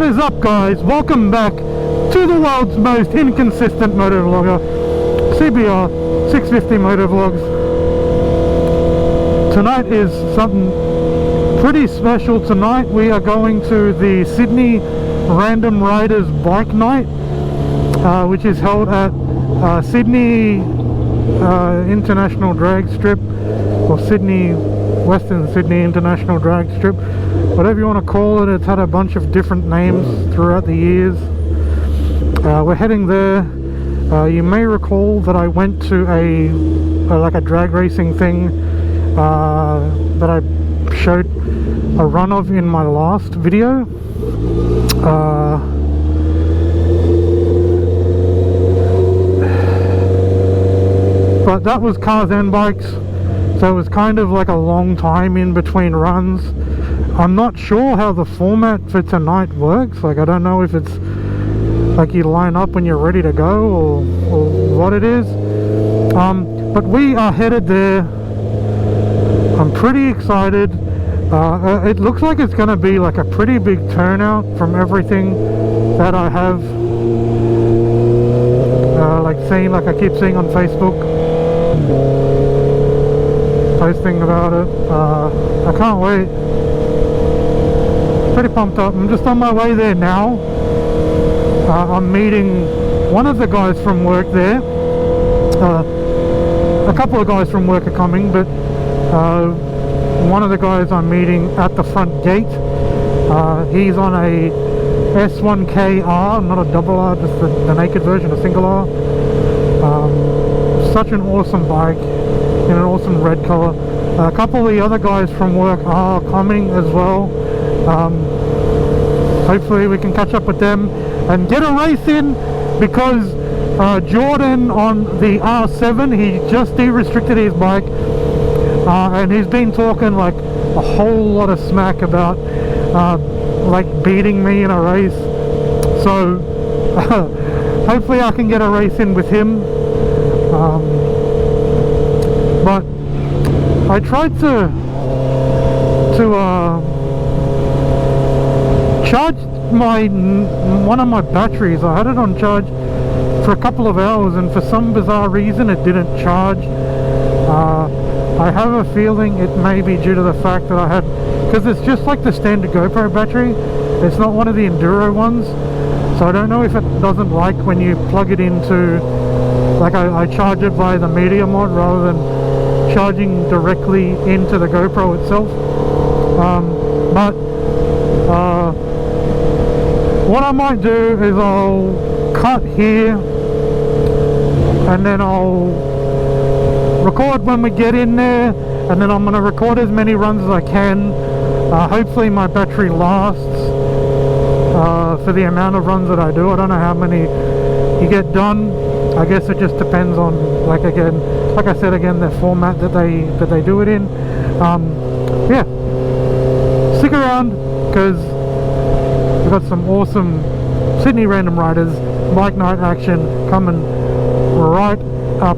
is up, guys? Welcome back to the world's most inconsistent motovlogger, CBR650 Motovlogs. Tonight is something pretty special. Tonight we are going to the Sydney Random Riders Bike Night, which is held at Sydney International Drag Strip, or Western Sydney International Drag Strip, whatever you want to call it. It's had a bunch of different names throughout the years. We're heading there. You may recall that I went to like a drag racing thing that I showed a run of in my last video. But that was cars and bikes, so it was kind of like a long time in between runs. I'm not sure how the format for tonight works. Like, I don't know if it's like you line up when you're ready to go, or what it is. But we are headed there. I'm pretty excited. It looks like it's going to be like a pretty big turnout from everything that I have like I keep seeing on Facebook, posting about it. I can't wait. Pretty pumped up. I'm just on my way there now. I'm meeting one of the guys from work there. A couple of guys from work are coming, but one of the guys I'm meeting at the front gate, he's on a S1KR, not a double R, just the naked version, a single R. Such an awesome bike in an awesome red color. A couple of the other guys from work are coming as well. Hopefully we can catch up with them and get a race in, because Jordan on the R7, he just de-restricted his bike, and he's been talking like a whole lot of smack about like beating me in a race. So hopefully I can get a race in with him. But I tried to charge one of my batteries. I had it on charge for a couple of hours, and for some bizarre reason it didn't charge. I have a feeling it may be due to the fact that I had, because it's just like the standard GoPro battery, it's not one of the enduro ones, so I don't know if it doesn't like when you plug it into, like I charge it via the Media Mod rather than charging directly into the GoPro itself. But what I might do is I'll cut here, and then I'll record when we get in there, and then I'm going to record as many runs as I can. Hopefully my battery lasts for the amount of runs that I do. I don't know how many you get done. I guess it just depends on, like I said again, the format that they do it in. Yeah, stick around, because we've got some awesome Sydney Random Riders Bike Night action coming right up.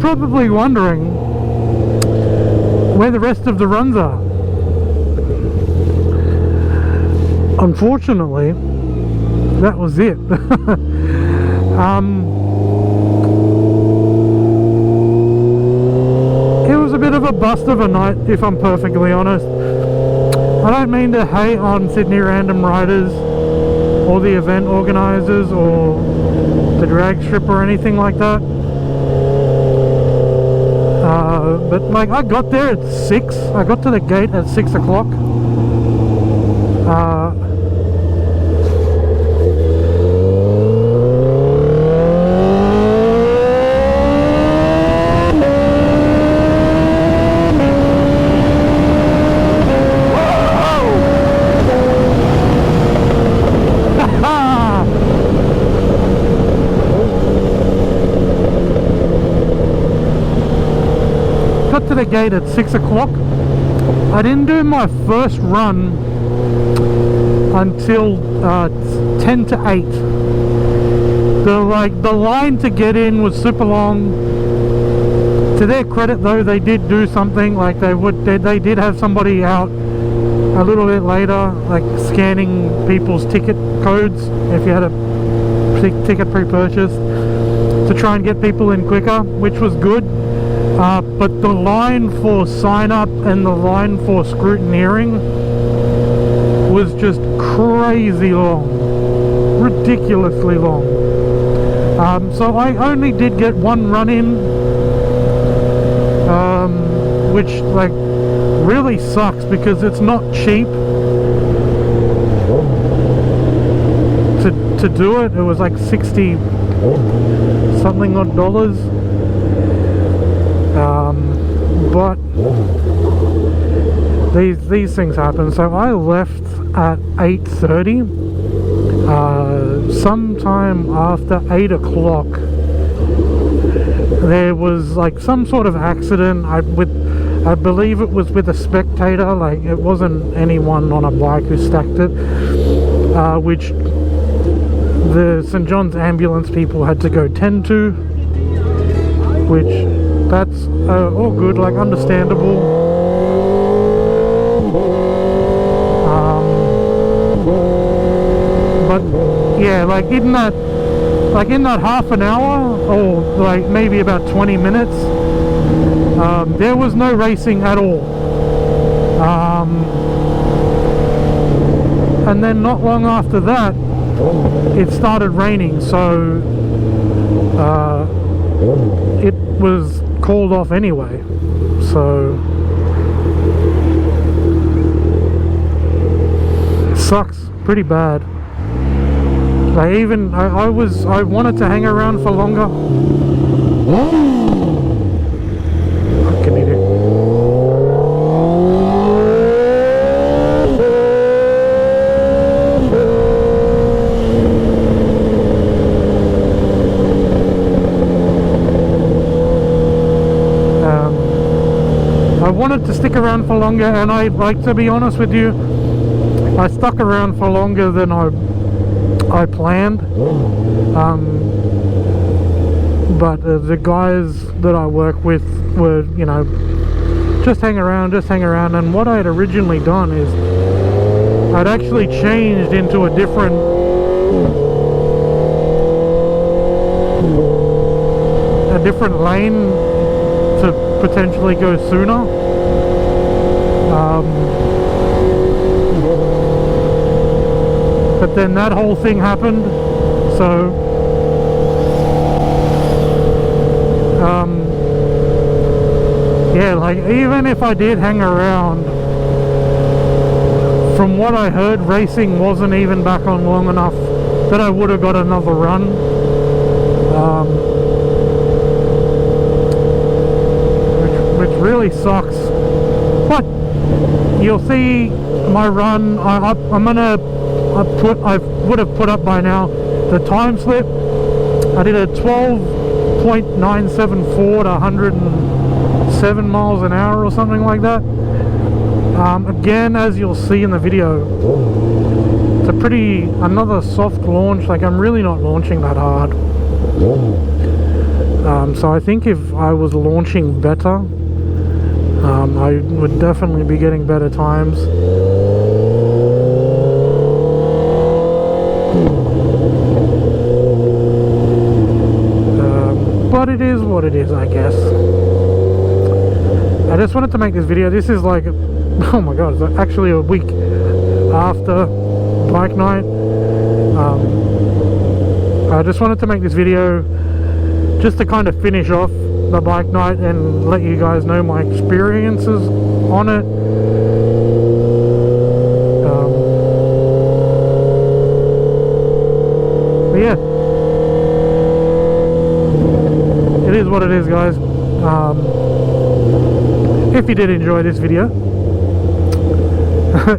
probably wondering where the rest of the runs are. Unfortunately, that was it. It was a bit of a bust of a night, if I'm perfectly honest. I don't mean to hate on Sydney Random Riders or the event organisers or the drag strip or anything like that. But like, I got there at 6. I got to the gate at 6 o'clock. To the gate at 6 o'clock. I didn't do my first run until 10 to 8. The line to get in was super long. To their credit though, they did do something. Like they did have somebody out a little bit later, like scanning people's ticket codes if you had a ticket pre-purchased, to try and get people in quicker, which was good. But the line for sign up and the line for scrutineering was just crazy long, ridiculously long. So I only did get one run in, which like really sucks because it's not cheap to do it. It was like 60 something odd dollars. But these things happen. So I left at 8:30. Sometime after 8 o'clock, there was like some sort of accident. I believe it was with a spectator. Like, it wasn't anyone on a bike who stacked it, which the St. John's ambulance people had to go tend to, which that's all good, like understandable. But yeah, like in that half an hour, or like maybe about 20 minutes, there was no racing at all. And then not long after that, it started raining, so it was called off anyway. So sucks pretty bad. Like, even I wanted to hang around for longer. Fucking idiot. I wanted to stick around for longer, and I, like, to be honest with you, I stuck around for longer than I planned. But the guys that I work with were, you know, just hang around, and what I had originally done is I'd actually changed into a different lane to potentially go sooner. But then that whole thing happened, so yeah, like, even if I did hang around, from what I heard, racing wasn't even back on long enough that I would have got another run. Which really sucks. But you'll see my run. I would have put up by now the time slip. I did a 12.974 to 107 miles an hour or something like that. Again, as you'll see in the video, it's another soft launch. Like, I'm really not launching that hard. So I think if I was launching better, I would definitely be getting better times. But it is what it is, I guess. I just wanted to make this video. This is like, oh my god, it's actually a week after bike night. I just wanted to make this video just to kind of finish off the bike night and let you guys know my experiences on it. But yeah, it is what it is, guys. If you did enjoy this video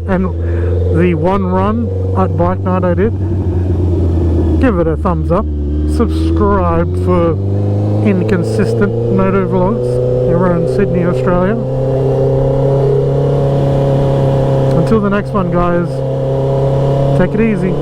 and the one run at bike night I did, give it a thumbs up, subscribe for inconsistent motovlogs here in Sydney, Australia. Until the next one, guys, take it easy.